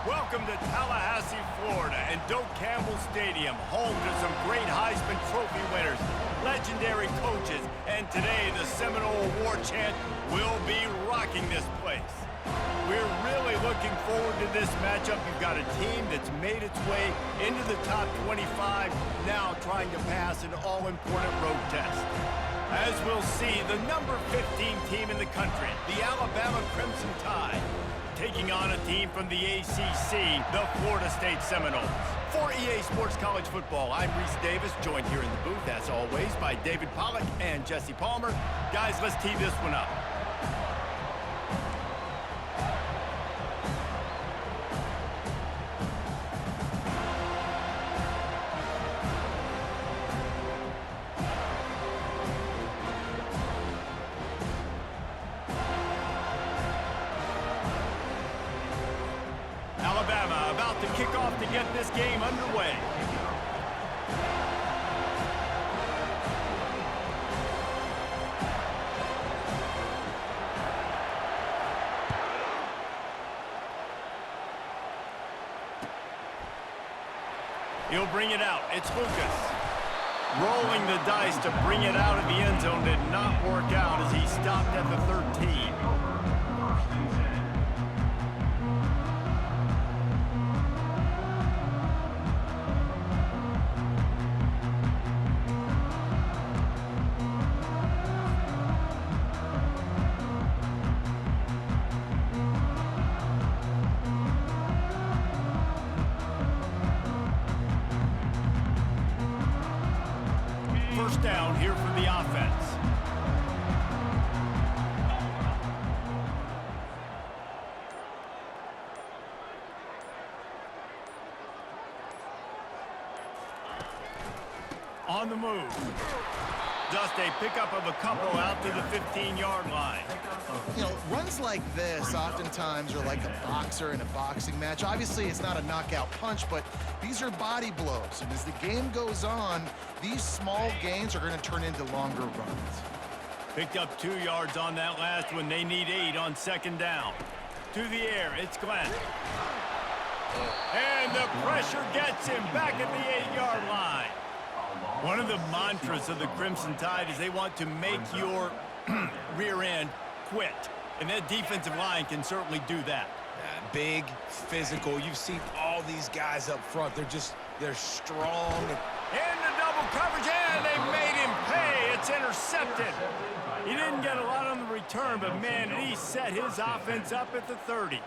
Welcome to Tallahassee, Florida, and Doak Campbell Stadium, home to some great Heisman Trophy winners, legendary coaches, and today the Seminole War Chant will be rocking this place. We're really looking forward to this matchup. You've got a team that's made its way into the top 25, now trying to pass an all-important road test. As we'll see, the number 15 team in the country, the Alabama Crimson Tide, taking on a team from the ACC, the Florida State Seminoles. For EA Sports College Football, I'm Reese Davis, joined here in the booth, as always, by David Pollack and Jesse Palmer. Guys, let's tee this one up. Alabama about to kick off to get this game underway. He'll bring it out. It's Lucas. Rolling the dice to bring it out of the end zone did not work out as he stopped at the 13. First down here for the offense. On the move. Just a pickup of a couple out to the 15-yard line. You know, runs like this oftentimes are like a boxer in a boxing match. Obviously, it's not a knockout punch, but these are body blows. And as the game goes on, these small gains are going to turn into longer runs. Picked up 2 yards on that last one. They need 8 on second down. To the air, it's Glenn. And the pressure gets him back at the 8-yard line. One of the mantras of the Crimson Tide is they want to make your rear end quit. And that defensive line can certainly do that. Big, physical. You've seen all these guys up front. They're strong. Into double coverage, and they made him pay. It's intercepted. He didn't get a lot on the return, but man, he set his offense up at the 30.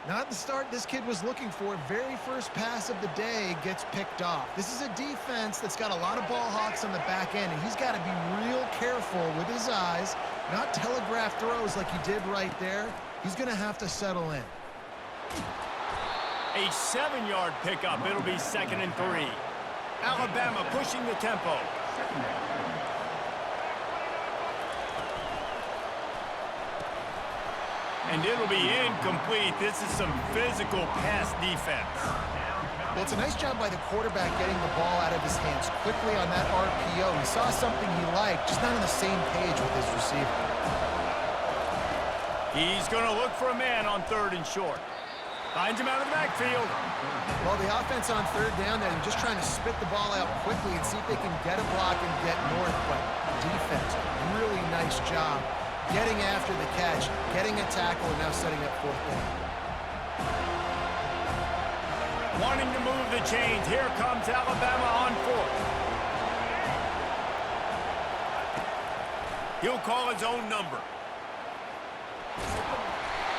Not the start this kid was looking for. Very first pass of the day gets picked off. This is a defense that's got a lot of ball hawks on the back end, and he's got to be real careful with his eyes, not telegraph throws like he did right there. He's going to have to settle in. A 7-yard pickup. It'll be 2nd and 3. Alabama pushing the tempo. And it'll be incomplete. This is some physical pass defense. Well, it's a nice job by the quarterback getting the ball out of his hands quickly on that RPO. He saw something he liked, just not on the same page with his receiver. He's going to look for a man on 3rd and short. Finds him out of the backfield. Well, the offense on 3rd down there, they're just trying to spit the ball out quickly and see if they can get a block and get north. But defense, really nice job getting after the catch, getting a tackle, and now setting up 4th down. Wanting to move the chains. Here comes Alabama on 4th. He'll call his own number.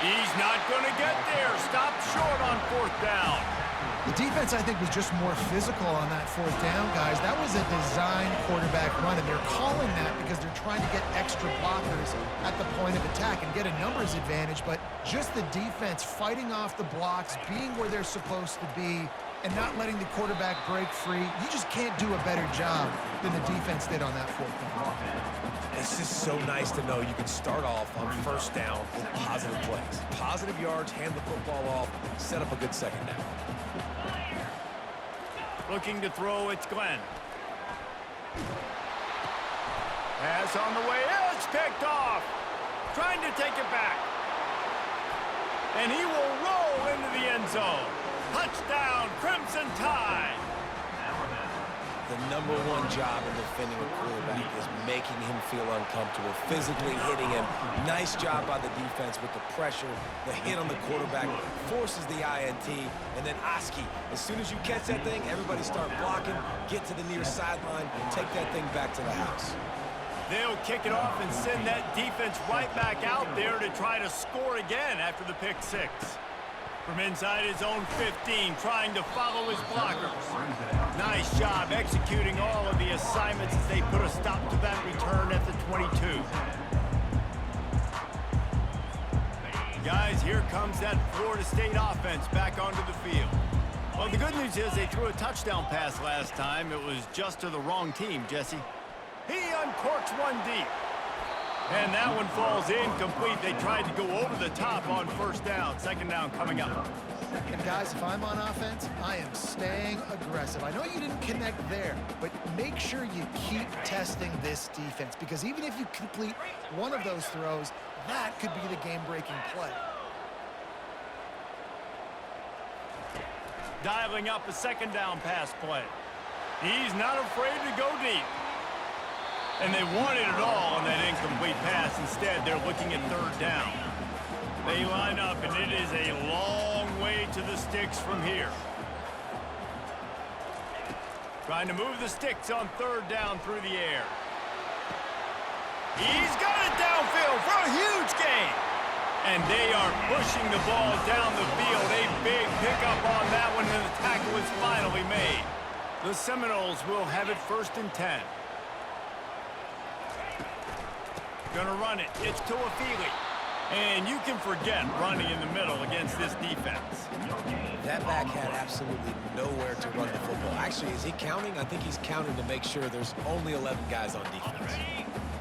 He's not going to get there. Stopped short on 4th down. The defense, I think, was just more physical on that 4th down, guys. That was a design quarterback run, and they're calling that because they're trying to get extra blockers at the point of attack and get a numbers advantage, but just the defense fighting off the blocks, being where they're supposed to be, and not letting the quarterback break free. You just can't do a better job than the defense did on that 4th down. It's just so nice to know you can start off on 1st down with positive plays. Positive yards, hand the football off, set up a good 2nd down. Looking to throw, it's Glenn. Pass on the way, it's picked off. Trying to take it back. And he will roll into the end zone. Touchdown, Crimson Tide. The #1 job in defending a quarterback is making him feel uncomfortable, physically hitting him. Nice job by the defense with the pressure. The hit on the quarterback forces the INT. And then Oski, as soon as you catch that thing, everybody start blocking, get to the near sideline, take that thing back to the house. They'll kick it off and send that defense right back out there to try to score again after the pick six. From inside his own 15, trying to follow his blockers. Nice job executing all of the assignments as they put a stop to that return at the 22. Guys, here comes that Florida State offense back onto the field. Well, the good news is they threw a touchdown pass last time. It was just to the wrong team, Jesse. He uncorks one deep. And that one falls incomplete. They tried to go over the top on first down. Second down coming up. And guys, if I'm on offense, I am staying aggressive. I know you didn't connect there, but make sure you keep testing this defense, because even if you complete one of those throws, that could be the game-breaking play. Dialing up a second down pass play. He's not afraid to go deep. And they wanted it all on that incomplete pass. Instead, they're looking at third down. They line up, and it is a long way to the sticks from here. Trying to move the sticks on third down through the air. He's got it downfield for a huge gain. And they are pushing the ball down the field. A big pickup on that one, and the tackle is finally made. The Seminoles will have it 1st and 10. Gonna run it. It's Tuafili. And you can forget running in the middle against this defense. That back had absolutely nowhere to run the football. Actually, is he counting? I think he's counting to make sure there's only 11 guys on defense.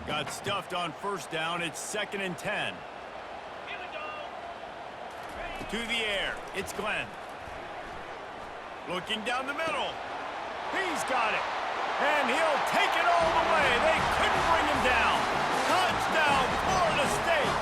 Got stuffed on first down. It's 2nd and 10. To the air. It's Glenn. Looking down the middle. He's got it. And he'll take it all the way. They couldn't bring him down. Touchdown, Florida State.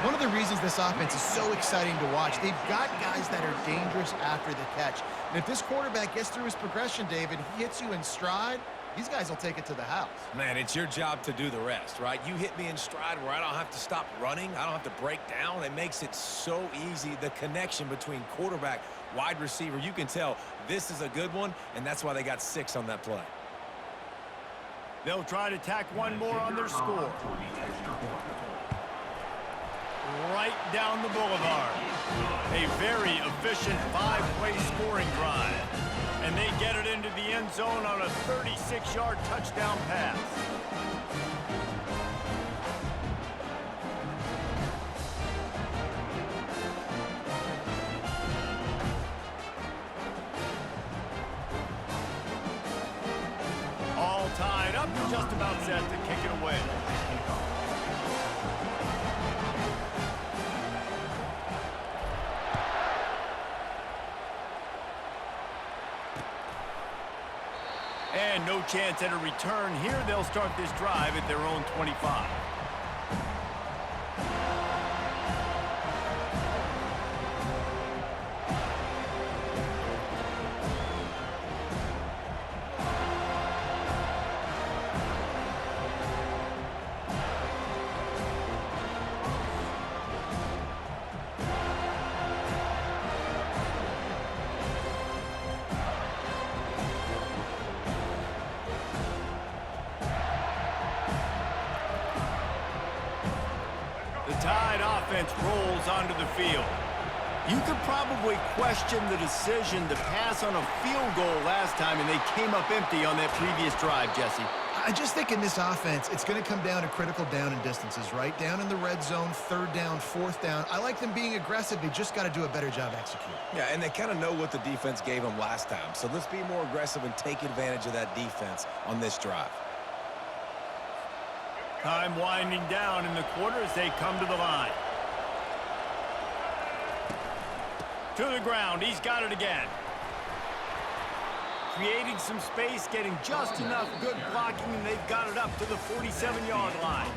One of the reasons this offense is so exciting to watch, they've got guys that are dangerous after the catch. And if this quarterback gets through his progression, David, he hits you in stride, these guys will take it to the house. Man, it's your job to do the rest, right? You hit me in stride where I don't have to stop running. I don't have to break down. It makes it so easy. The connection between quarterback, wide receiver, you can tell this is a good one, and that's why they got 6 on that play. They'll try to tack one more on their score. Right down the boulevard. A very efficient 5-play scoring drive. And they get it into the end zone on a 36-yard touchdown pass. All tied up, just about set to kick it away. And no chance at a return here. They'll start this drive at their own 25. The Tide offense rolls onto the field. You could probably question the decision to pass on a field goal last time, and they came up empty on that previous drive, Jesse. I just think in this offense, it's going to come down to critical down and distances, right? Down in the red zone, 3rd down, 4th down. I like them being aggressive. They just got to do a better job executing. Yeah, and they kind of know what the defense gave them last time. So let's be more aggressive and take advantage of that defense on this drive. Time winding down in the quarter as they come to the line. To the ground. He's got it again. Creating some space, getting just enough good blocking, and they've got it up to the 47-yard line.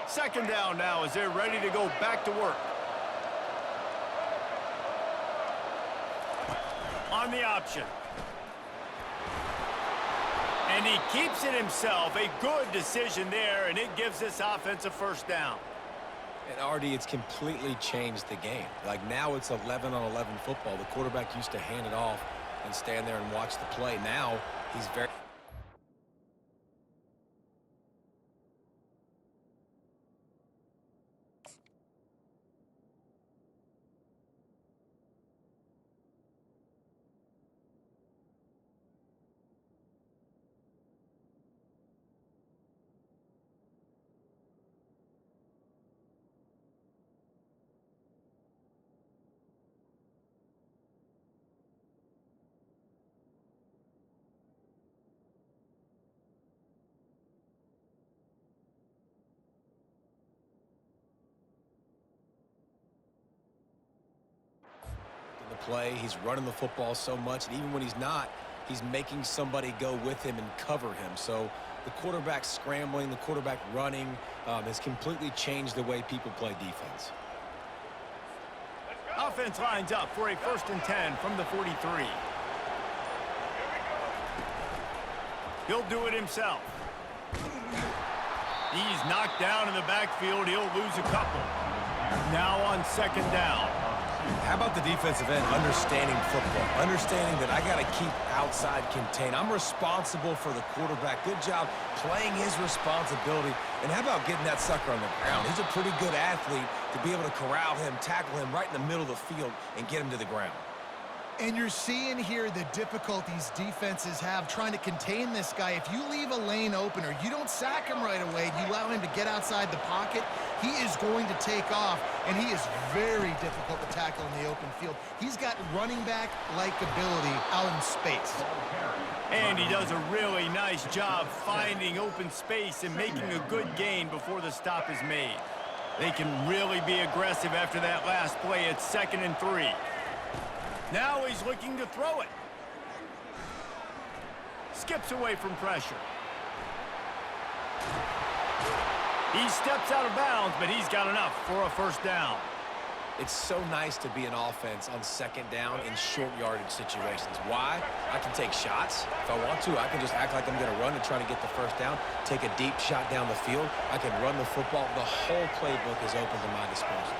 Second down now as they're ready to go back to work. On the option. And he keeps it himself. A good decision there, and it gives this offense a first down. And Artie, it's completely changed the game. Like now it's 11-on-11 football. The quarterback used to hand it off and stand there and watch the play. Now he's very... play. He's running the football so much, and even when he's not, he's making somebody go with him and cover him. So the quarterback scrambling, the quarterback running has completely changed the way people play defense. Offense lines up for a 1st and 10 from the 43. He'll do it himself. He's knocked down in the backfield. He'll lose a couple. Now on 2nd down. How about the defensive end understanding football, understanding that I got to keep outside contained. I'm responsible for the quarterback. Good job playing his responsibility. And how about getting that sucker on the ground? He's a pretty good athlete to be able to corral him, tackle him right in the middle of the field, and get him to the ground. And you're seeing here the difficulties defenses have trying to contain this guy. If you leave a lane open or you don't sack him right away, you allow him to get outside the pocket, he is going to take off, and he is very difficult to tackle in the open field. He's got running back-like ability out in space. And he does a really nice job finding open space and making a good gain before the stop is made. They can really be aggressive after that last play at 2nd and 3. Now he's looking to throw it. Skips away from pressure. He steps out of bounds, but he's got enough for a 1st down. It's so nice to be an offense on 2nd down in short yardage situations. Why? I can take shots. If I want to, I can just act like I'm going to run and try to get the 1st down, take a deep shot down the field. I can run the football. The whole playbook is open to my disposal.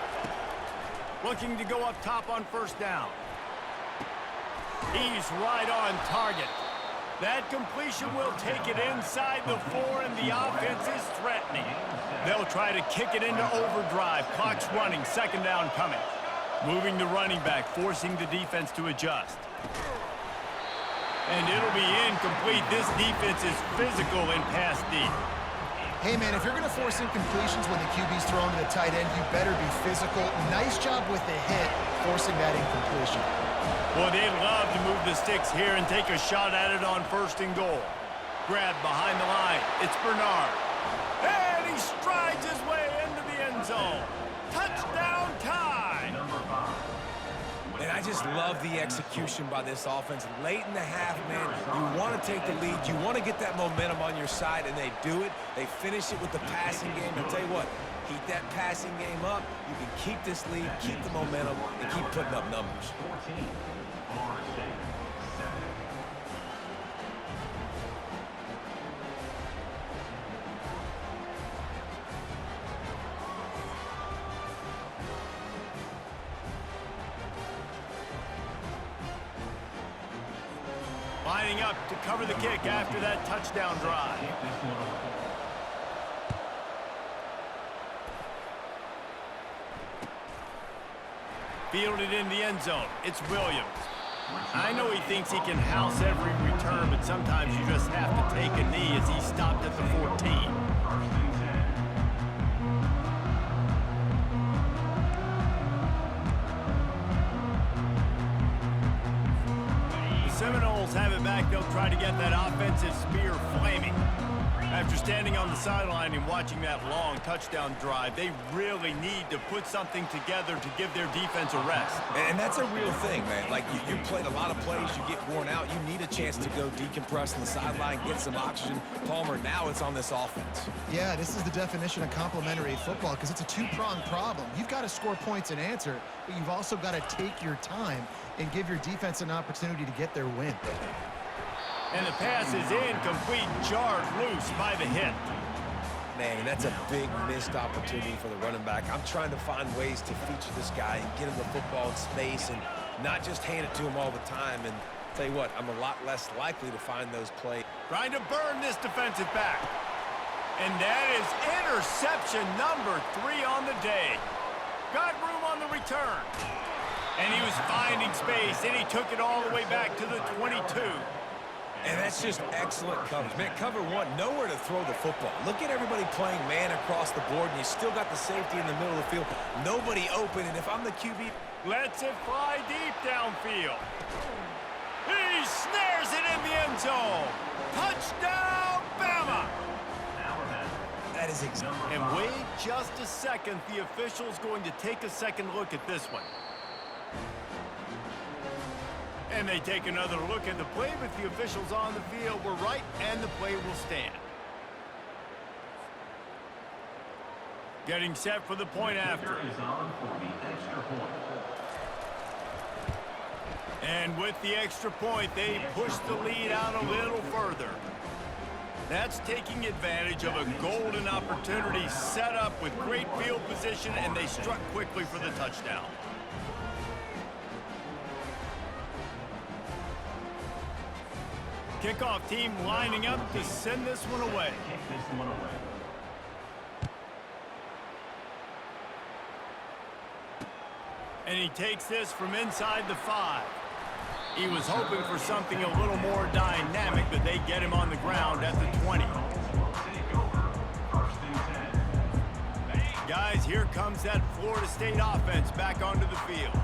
Looking to go up top on 1st down. He's right on target. That completion will take it inside the 4, and the offense is threatening. They'll try to kick it into overdrive. Clock's running. 2nd down coming. Moving the running back, forcing the defense to adjust. And it'll be incomplete. This defense is physical in pass deep. Hey, man, if you're going to force incompletions when the QB's thrown to the tight end, you better be physical. Nice job with the hit, forcing that incompletion. Well, they'd love to move the sticks here and take a shot at it on 1st and goal. Grabbed behind the line. It's Bernard. And he strides his way into the end zone. Touchdown time! And I just love the execution by this offense. Late in the half, man, you want to take the lead. You want to get that momentum on your side, and they do it. They finish it with the passing game. And tell you what, keep that passing game up. You can keep this lead, keep the momentum, and keep putting up numbers. Lining up to cover the kick after that touchdown drive. Fielded in the end zone. It's Williams. I know he thinks he can house every return, but sometimes you just have to take a knee as he stopped at the 14. The Seminoles have it back. They'll try to get that offensive spear flaming. After standing on the sideline and watching that long touchdown drive, they really need to put something together to give their defense a rest. And that's a real thing, man. Like, you played a lot of plays, you get worn out, you need a chance to go decompress on the sideline, get some oxygen. Palmer, now it's on this offense. Yeah, this is the definition of complementary football because it's a two-pronged problem. You've got to score points and answer, but you've also got to take your time and give your defense an opportunity to get their win. And the pass is incomplete, jarred loose by the hit. Man, and that's a big missed opportunity for the running back. I'm trying to find ways to feature this guy and get him the football in space and not just hand it to him all the time. And tell you what, I'm a lot less likely to find those plays. Trying to burn this defensive back. And that is interception number 3 on the day. Got room on the return. And he was finding space, and he took it all the way back to the 22. And that's just excellent coverage. Man, cover one, nowhere to throw the football. Look at everybody playing man across the board, and you still got the safety in the middle of the field. Nobody open, and if I'm the QB... Lets it fly deep downfield. He snares it in the end zone. Touchdown, Bama! That is exactly... And wait just a second. The official's going to take a second look at this one. And they take another look at the play, but the officials on the field were right, and the play will stand. Getting set for the point after. And with the extra point, they push the lead out a little further. That's taking advantage of a golden opportunity set up with great field position, and they struck quickly for the touchdown. Kickoff team lining up to send this one away. And he takes this from inside the 5. He was hoping for something a little more dynamic, but they get him on the ground at the 20. Guys, here comes that Florida State offense back onto the field.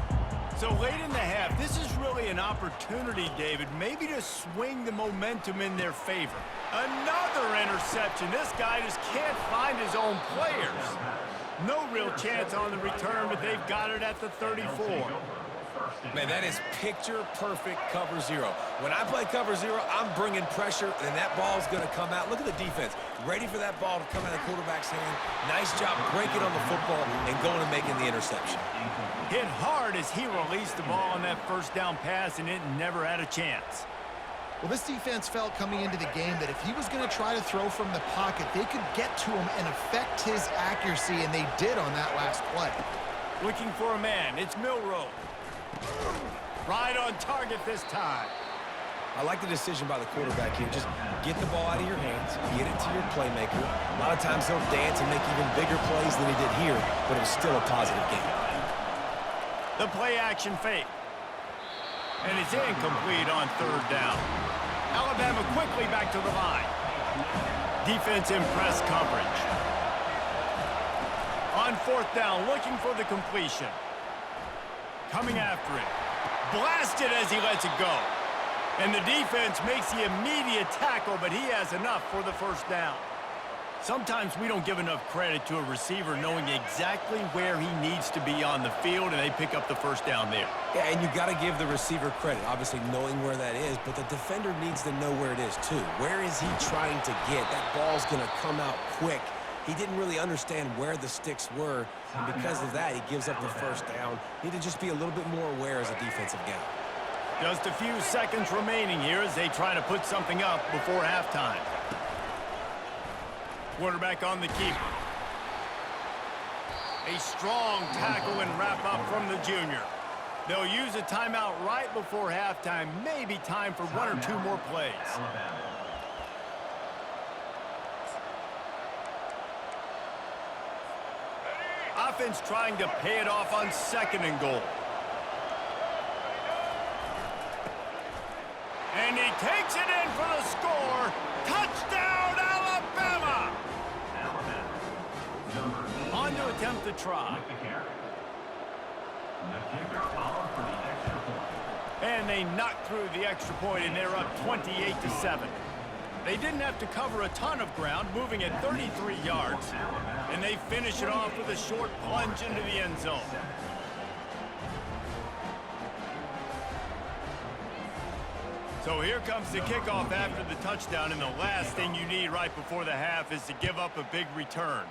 So late in the half, this is really an opportunity, David, maybe to swing the momentum in their favor. Another interception. This guy just can't find his own players. No real chance on the return, but they've got it at the 34. Man, that is picture-perfect cover 0. When I play cover 0, I'm bringing pressure, and that ball's going to come out. Look at the defense. Ready for that ball to come out of the quarterback's hand. Nice job breaking on the football and going and making the interception. Hit hard as he released the ball on that first down pass, and it never had a chance. Well, this defense felt coming into the game that if he was going to try to throw from the pocket, they could get to him and affect his accuracy, and they did on that last play. Looking for a man. It's Milroe. Right on target this time. I like the decision by the quarterback here. Just get the ball out of your hands, get it to your playmaker. A lot of times they'll dance and make even bigger plays than he did here, but it was still a positive game. The play action fake. And it's incomplete on 3rd down. Alabama quickly back to the line. Defense in press coverage. On 4th down, looking for the completion. Coming after it. Blasted as he lets it go. And the defense makes the immediate tackle, but he has enough for the 1st down. Sometimes we don't give enough credit to a receiver knowing exactly where he needs to be on the field, and they pick up the 1st down there. Yeah, and you got to give the receiver credit, obviously knowing where that is, but the defender needs to know where it is too. Where is he trying to get? That ball's going to come out quick. He didn't really understand where the sticks were, and because of that, he gives up the 1st down. Need to just be a little bit more aware as a defensive guy. Just a few seconds remaining here as they try to put something up before halftime. Quarterback on the keeper. A strong tackle and wrap up from the junior. They'll use a timeout right before halftime. Maybe time for 1 or 2 more plays. Offense trying to pay it off on 2nd and goal. And he takes it in for the score. Touchdown, Alabama! On to attempt the try. And they knock through the extra point, and they're up 28-7. They didn't have to cover a ton of ground, moving at 33 yards. And they finish it off with a short plunge into the end zone. So here comes the kickoff after the touchdown, and the last thing you need right before the half is to give up a big return.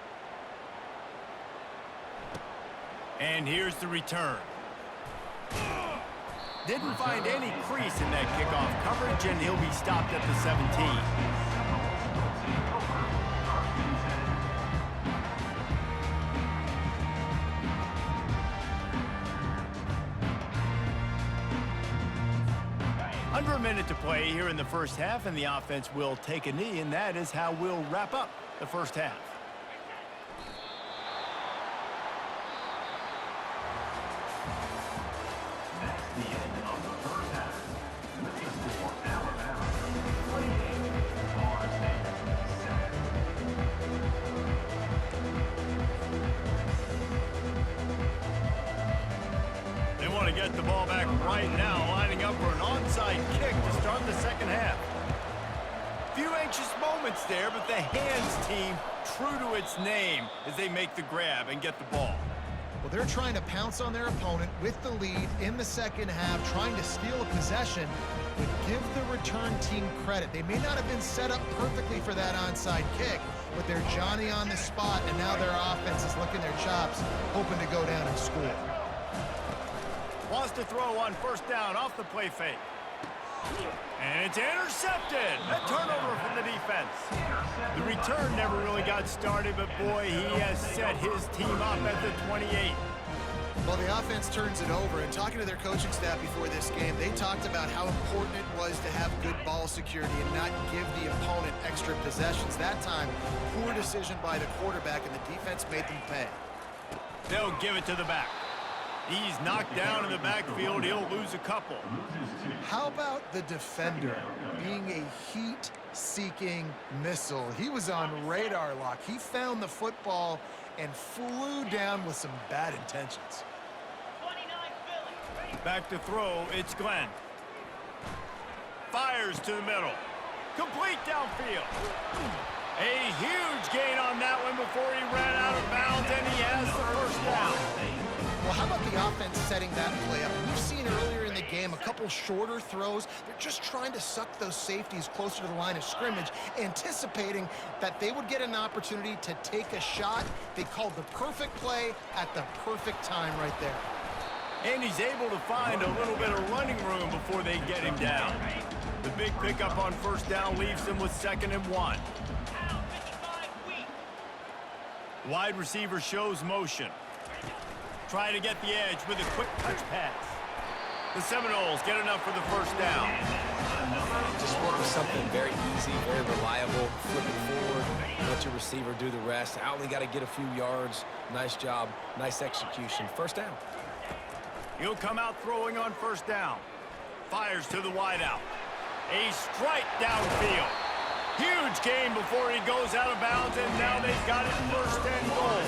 And here's the return. Didn't find any crease in that kickoff coverage, and he'll be stopped at the 17. Under a minute to play here in the first half, and the offense will take a knee, and that is how we'll wrap up the first half. Get the ball back right now, lining up for an onside kick to start the second half. Few anxious moments there, but the hands team true to its name as they make the grab and get the ball. Well, they're trying to pounce on their opponent with the lead in the second half, trying to steal a possession, but give the return team credit. They may not have been set up perfectly for that onside kick, but they're Johnny on the spot, and now their offense is licking their chops, hoping to go down and score. Wants to throw on first down off the play fake. And it's intercepted. A turnover from the defense. The return never really got started, but boy, he has set his team up at the 28. Well, the offense turns it over, and talking to their coaching staff before this game, they talked about how important it was to have good ball security and not give the opponent extra possessions. That time, poor decision by the quarterback, and the defense made them pay. They'll give it to the back. He's knocked down in the backfield. He'll lose a couple. How about the defender being a heat-seeking missile? He was on radar lock. He found the football and flew down with some bad intentions. Back to throw, it's Glenn. Fires to the middle. Complete downfield. A huge gain on that one before he ran out of bounds, and he has the first down. Well, how about the offense setting that play up? We've seen earlier in the game a couple shorter throws. They're just trying to suck those safeties closer to the line of scrimmage, anticipating that they would get an opportunity to take a shot. They called the perfect play at the perfect time right there. And he's able to find a little bit of running room before they get him down. The big pickup on first down leaves him with 2nd and 1. Wide receiver shows motion. Trying to get the edge with a quick touch pass. The Seminoles get enough for the first down. Just work with something very easy, very reliable. Flip it forward, let your receiver do the rest. I only got to get a few yards. Nice job, nice execution. First down. He'll come out throwing on first down. Fires to the wideout. A strike downfield. Huge gain before he goes out of bounds, and now they've got it 1st and goal.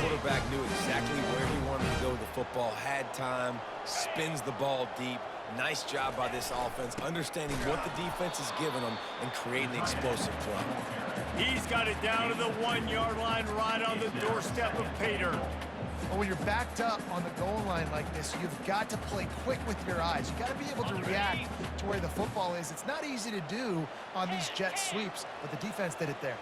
Quarterback knew exactly where he wanted to go with the football, had time, spins the ball deep. Nice job by this offense, understanding what the defense is giving them and creating the explosive play. He's got it down to the 1-yard line, right on the doorstep of Pater. Well, when you're backed up on the goal line like this, you've got to play quick with your eyes. You've got to be able to react to where the football is. It's not easy to do on these jet sweeps, but the defense did it there.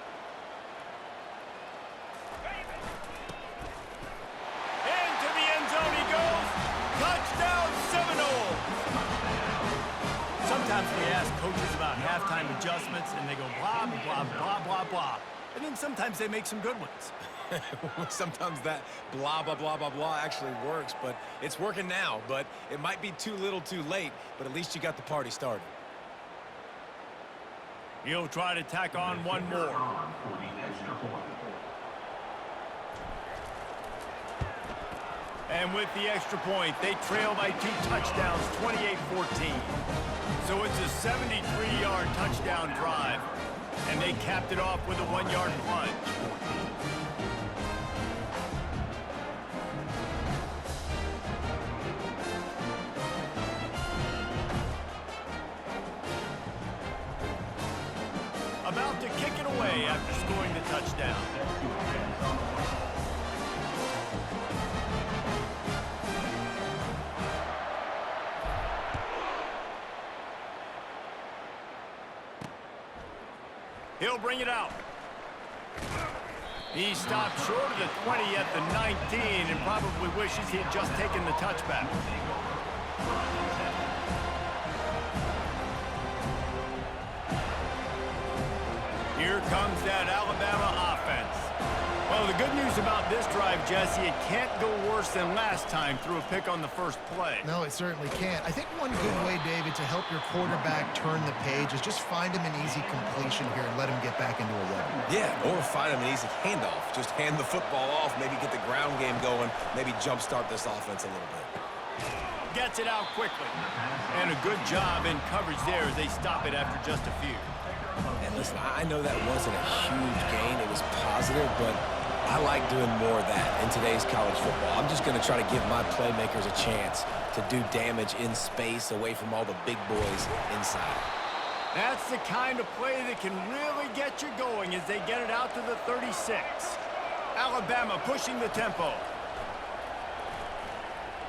Sometimes we ask coaches about halftime adjustments, and they go blah, blah, blah, blah, blah. And then sometimes they make some good ones. Sometimes that blah, blah, blah, blah, blah actually works, but it's working now. But it might be too little too late, but at least you got the party started. He'll try to tack on one more. And with the extra point, they trail by 2 touchdowns, 28-14. So it's a 73-yard touchdown drive, and they capped it off with a 1-yard plunge. away after scoring the touchdown. He'll bring it out. He stopped short of the 20 at the 19 and probably wishes he had just taken the touchback. Here comes that Alabama offense. Well, the good news about this drive, Jesse, it can't go worse than last time through a pick on the first play. No, it certainly can't. I think one good way, David, to help your quarterback turn the page is just find him an easy completion here and let him get back into a rhythm. Yeah, or find him an easy handoff. Just hand the football off, maybe get the ground game going, maybe jumpstart this offense a little bit. Gets it out quickly. And a good job in coverage there as they stop it after just a few. And listen, I know that wasn't a huge gain. It was positive, but I like doing more of that in today's college football. I'm just going to try to give my playmakers a chance to do damage in space away from all the big boys inside. That's the kind of play that can really get you going as they get it out to the 36. Alabama pushing the tempo.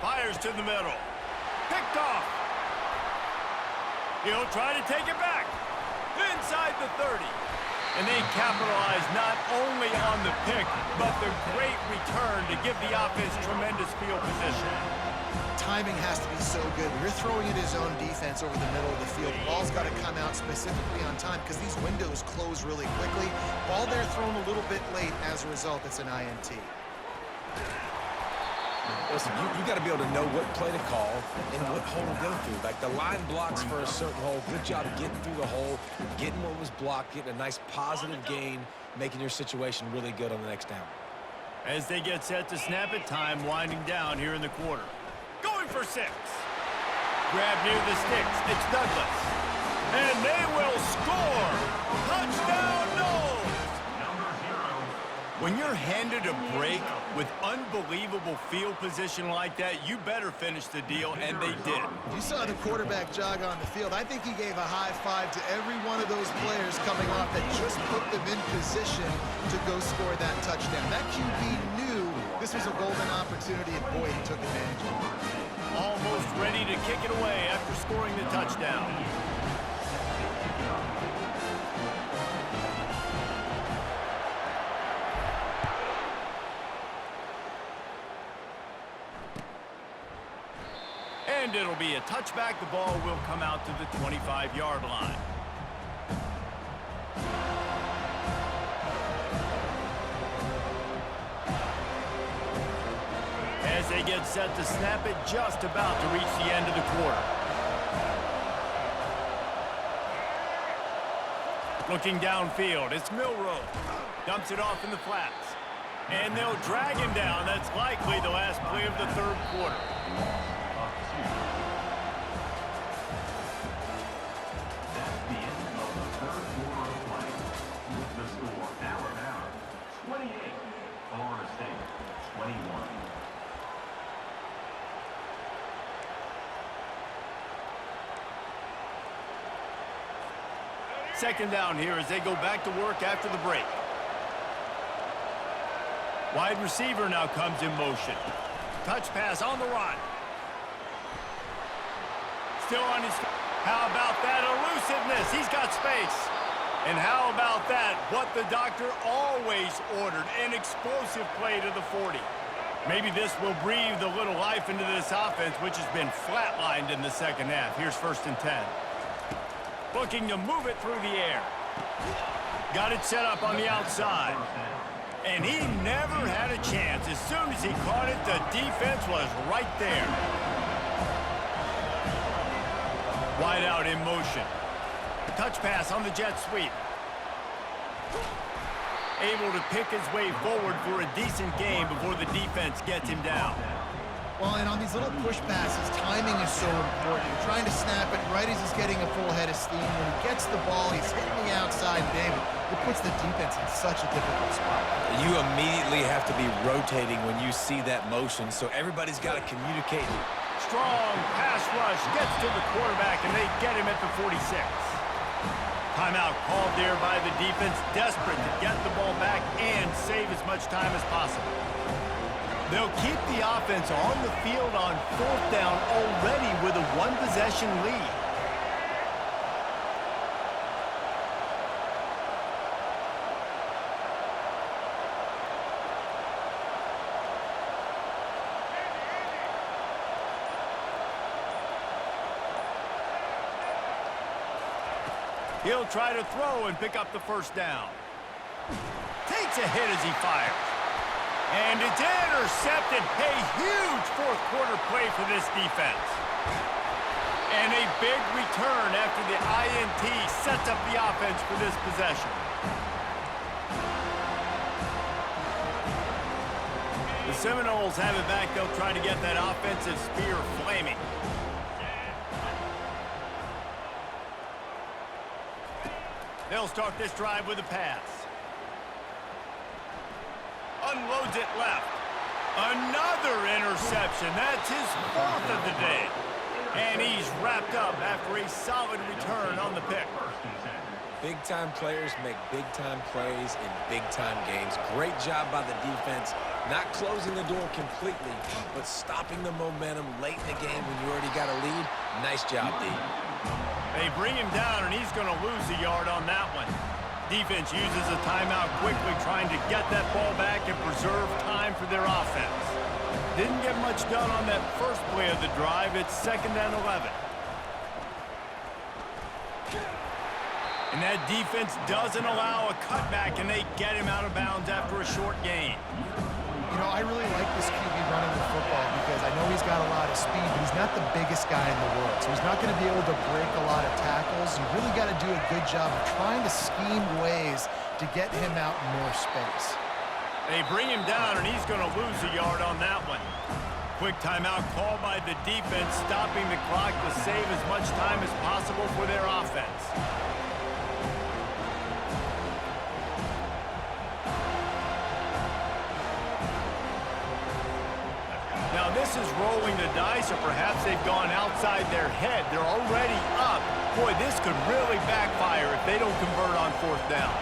Fires to the middle. Picked off. He'll try to take it back. Inside the 30. And they capitalize not only on the pick, but the great return to give the offense tremendous field position. Timing has to be so good. When you're throwing at his own defense over the middle of the field, the ball's got to come out specifically on time because these windows close really quickly. Ball there thrown a little bit late. As a result, it's an INT. Listen, you got to be able to know what play to call and what hole to go through. Like the line blocks for a certain hole. Good job getting through the hole, getting what was blocked, getting a nice positive gain, making your situation really good on the next down. As they get set to snap it, time winding down here in the quarter. Going for 6. Grab near the sticks. It's Douglas. And they will score. Touchdown, Noles. When you're handed a break with unbelievable field position like that, you better finish the deal, and they did. You saw the quarterback jog on the field. I think he gave a high five to every one of those players coming off that just put them in position to go score that touchdown. That QB knew this was a golden opportunity, and boy, he took advantage of it. Almost ready to kick it away after scoring the touchdown. And it'll be a touchback. The ball will come out to the 25-yard line. As they get set to snap it, just about to reach the end of the quarter. Looking downfield, it's Milroe. Dumps it off in the flats. And they'll drag him down. That's likely the last play of the third quarter. Second down here as they go back to work after the break. Wide receiver now comes in motion. Touch pass on the run. Still on his feet. How about that elusiveness? He's got space. And how about that? What the doctor always ordered, an explosive play to the 40. Maybe this will breathe a little life into this offense, which has been flatlined in the second half. Here's 1st and 10. Looking to move it through the air. Got it set up on the outside. And he never had a chance. As soon as he caught it, the defense was right there. Wide out in motion. Touch pass on the jet sweep. Able to pick his way forward for a decent gain before the defense gets him down. Well, and on these little push passes, timing is so important. You're trying to snap it right as he's getting a full head of steam. When he gets the ball, he's hitting the outside, David. It puts the defense in such a difficult spot. You immediately have to be rotating when you see that motion, so everybody's got to communicate. Strong pass rush gets to the quarterback, and they get him at the 46. Timeout called there by the defense, desperate to get the ball back and save as much time as possible. They'll keep the offense on the field on 4th down already with a one-possession lead. He'll try to throw and pick up the first down. Takes a hit as he fires. And it's intercepted. A huge fourth quarter play for this defense. And a big return after the INT sets up the offense for this possession. The Seminoles have it back. They'll try to get that offensive spear flaming. They'll start this drive with a pass. Unloads it left. Another interception. That's his 4th of the day. And he's wrapped up after a solid return on the pick. Big-time players make big-time plays in big-time games. Great job by the defense, not closing the door completely, but stopping the momentum late in the game when you already got a lead. Nice job, D. They bring him down, and he's going to lose a yard on that one. Defense uses a timeout quickly, trying to get that ball back and preserve time for their offense. Didn't get much done on that first play of the drive. It's 2nd and 11. And that defense doesn't allow a cutback, and they get him out of bounds after a short gain. You know, I really like this QB running the football because I know he's got a lot of speed, but he's not the biggest guy in the world. So he's not going to be able to break a lot of tackles. You really got to do a good job of trying to scheme ways to get him out in more space. They bring him down, and he's going to lose a yard on that one. Quick timeout called by the defense, stopping the clock to save as much time as possible for their offense. Now this is rolling the dice, or perhaps they've gone outside their head. They're already up. Boy, this could really backfire if they don't convert on 4th down.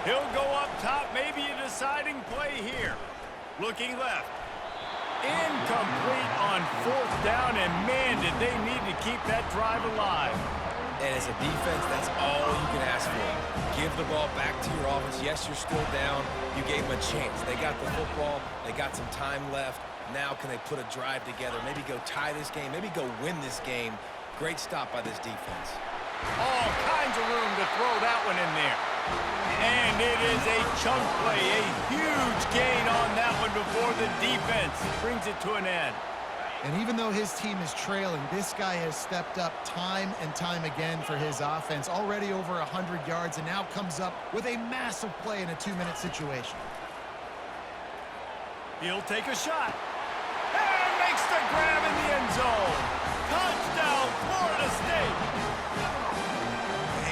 He'll go up top, maybe a deciding play here. Looking left. Incomplete on 4th down, and man, did they need to keep that drive alive. And as a defense, that's all you can ask for. Give the ball back to your offense. Yes, you're still down. You gave them a chance. They got the football. They got some time left. Now can they put a drive together? Maybe go tie this game. Maybe go win this game. Great stop by this defense. All kinds of room to throw that one in there. And it is a chunk play. A huge gain on that one before the defense brings it to an end. And even though his team is trailing, this guy has stepped up time and time again for his offense. Already over 100 yards, and now comes up with a massive play in a 2-minute situation. He'll take a shot. And makes the grab in the end zone. Touchdown, Florida State.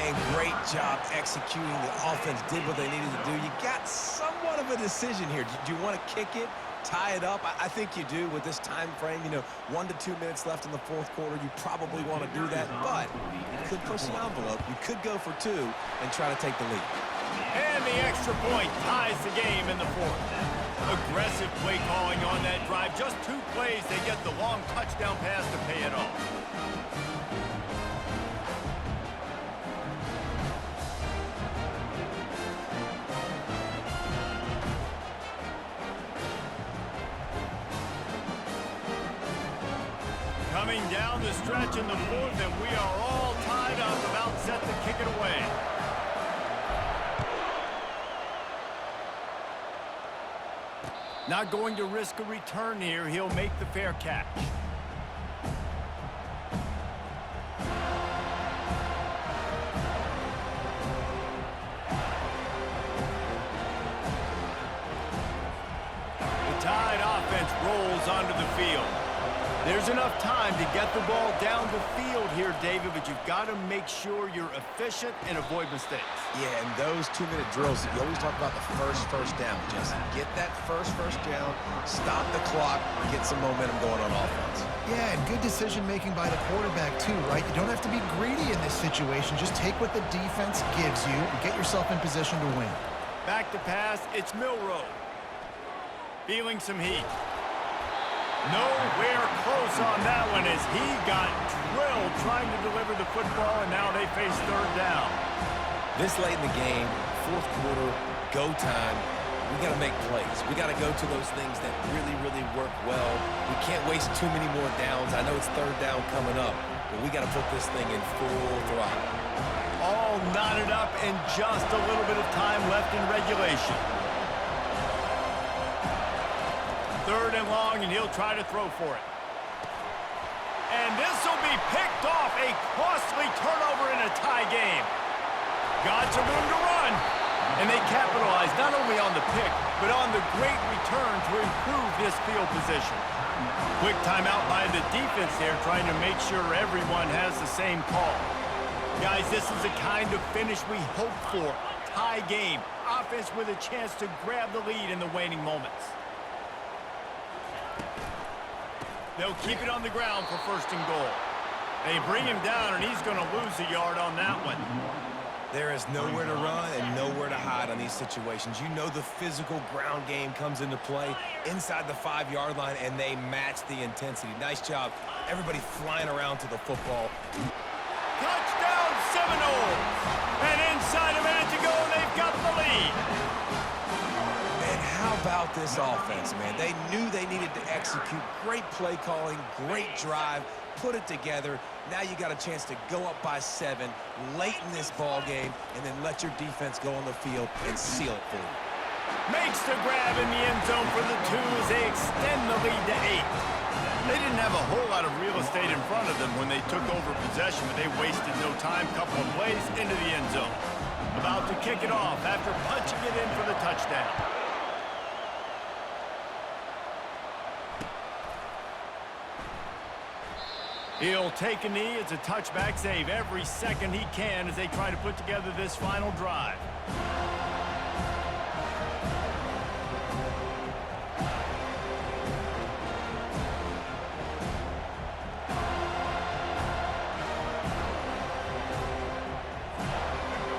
And great job executing. The offense did what they needed to do. You got somewhat of a decision here. Do you want to kick it? Tie it up? I think you do with this time frame. 1 to 2 minutes left in the 4th quarter. You probably want to do that, but you could push the envelope. You could go for 2 and try to take the lead. And the extra point ties the game in the 4th. Aggressive play calling on that drive. Just 2 plays, they get the long touchdown pass to pay it off. Coming down the stretch in the 4th, and we are all tied up, about set to kick it away. Not going to risk a return here. He'll make the fair catch. The Tide offense rolls onto the field. There's There's enough time to get the ball down the field here, David, but you've got to make sure you're efficient and avoid mistakes. Yeah, and those 2-minute drills, you always talk about the first down, Jesse. Get that first down, stop the clock, get some momentum going on offense. Yeah, and good decision-making by the quarterback, too, right? You don't have to be greedy in this situation. Just take what the defense gives you and get yourself in position to win. Back to pass, it's Milroe. Feeling some heat. Nowhere close on that one as he got drilled trying to deliver the football, and now they face third down. This late in the game, fourth quarter, go time, we got to make plays. We got to go to those things that really work well. We can't waste too many more downs. I know it's third down coming up, but we got to put this thing in full throttle. All knotted up and just a little bit of time left in regulation. Third and long, and he'll try to throw for it. And this will be picked off. A costly turnover in a tie game. Got some room to run. And they capitalize not only on the pick, but on the great return to improve this field position. Quick timeout by the defense there, trying to make sure everyone has the same call. Guys, this is the kind of finish we hope for. Tie game. Offense with a chance to grab the lead in the waning moments. They'll keep it on the ground for first and goal. They bring him down, and he's going to lose a yard on that one. There is nowhere to run and nowhere to hide on these situations. You know the physical ground game comes into play inside the 5-yard line, and they match the intensity. Nice job. Everybody flying around to the football. Touchdown Seminoles! And inside a minute to go, they've got the lead. And how about this offense, man? They knew they needed to execute. Great play calling, great drive, put it together. Now you got a chance to go up by 7 late in this ball game and then let your defense go on the field and seal it for you. Makes the grab in the end zone for the 2 as they extend the lead to 8. They didn't have a whole lot of real estate in front of them when they took over possession, but they wasted no time. Couple of plays into the end zone. About to kick it off after punching it in for the touchdown. He'll take a knee. It's a touchback save every second he can as they try to put together this final drive.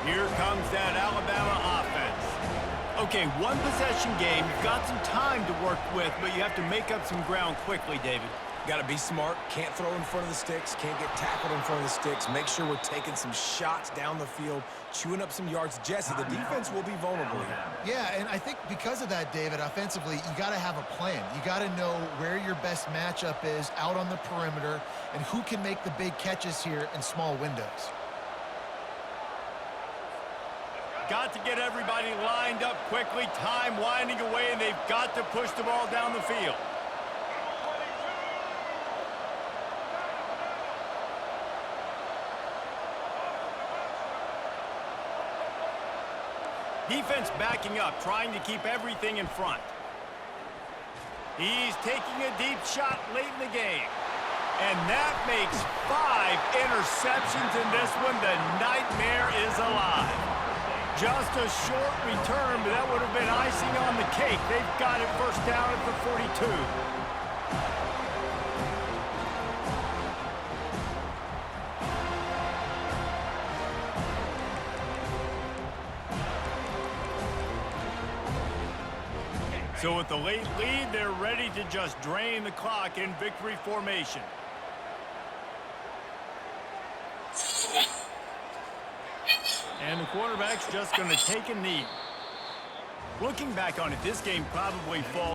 Here comes that Alabama offense. Okay, one possession game. You've got some time to work with, but you have to make up some ground quickly, David. Got to be smart. Can't throw in front of the sticks. Can't get tackled in front of the sticks. Make sure we're taking some shots down the field, chewing up some yards. Jesse, the defense will be vulnerable here. Yeah, and I think because of that, David, offensively, you got to have a plan. You got to know where your best matchup is out on the perimeter and who can make the big catches here in small windows. Got to get everybody lined up quickly. Time winding away, and they've got to push the ball down the field. Defense backing up, trying to keep everything in front. He's taking a deep shot late in the game. And that makes 5 interceptions in this one. The nightmare is alive. Just a short return, but that would have been icing on the cake. They've got it first down at the 42. So with the late lead, they're ready to just drain the clock in victory formation. And the quarterback's just going to take a knee. Looking back on it, this game probably falls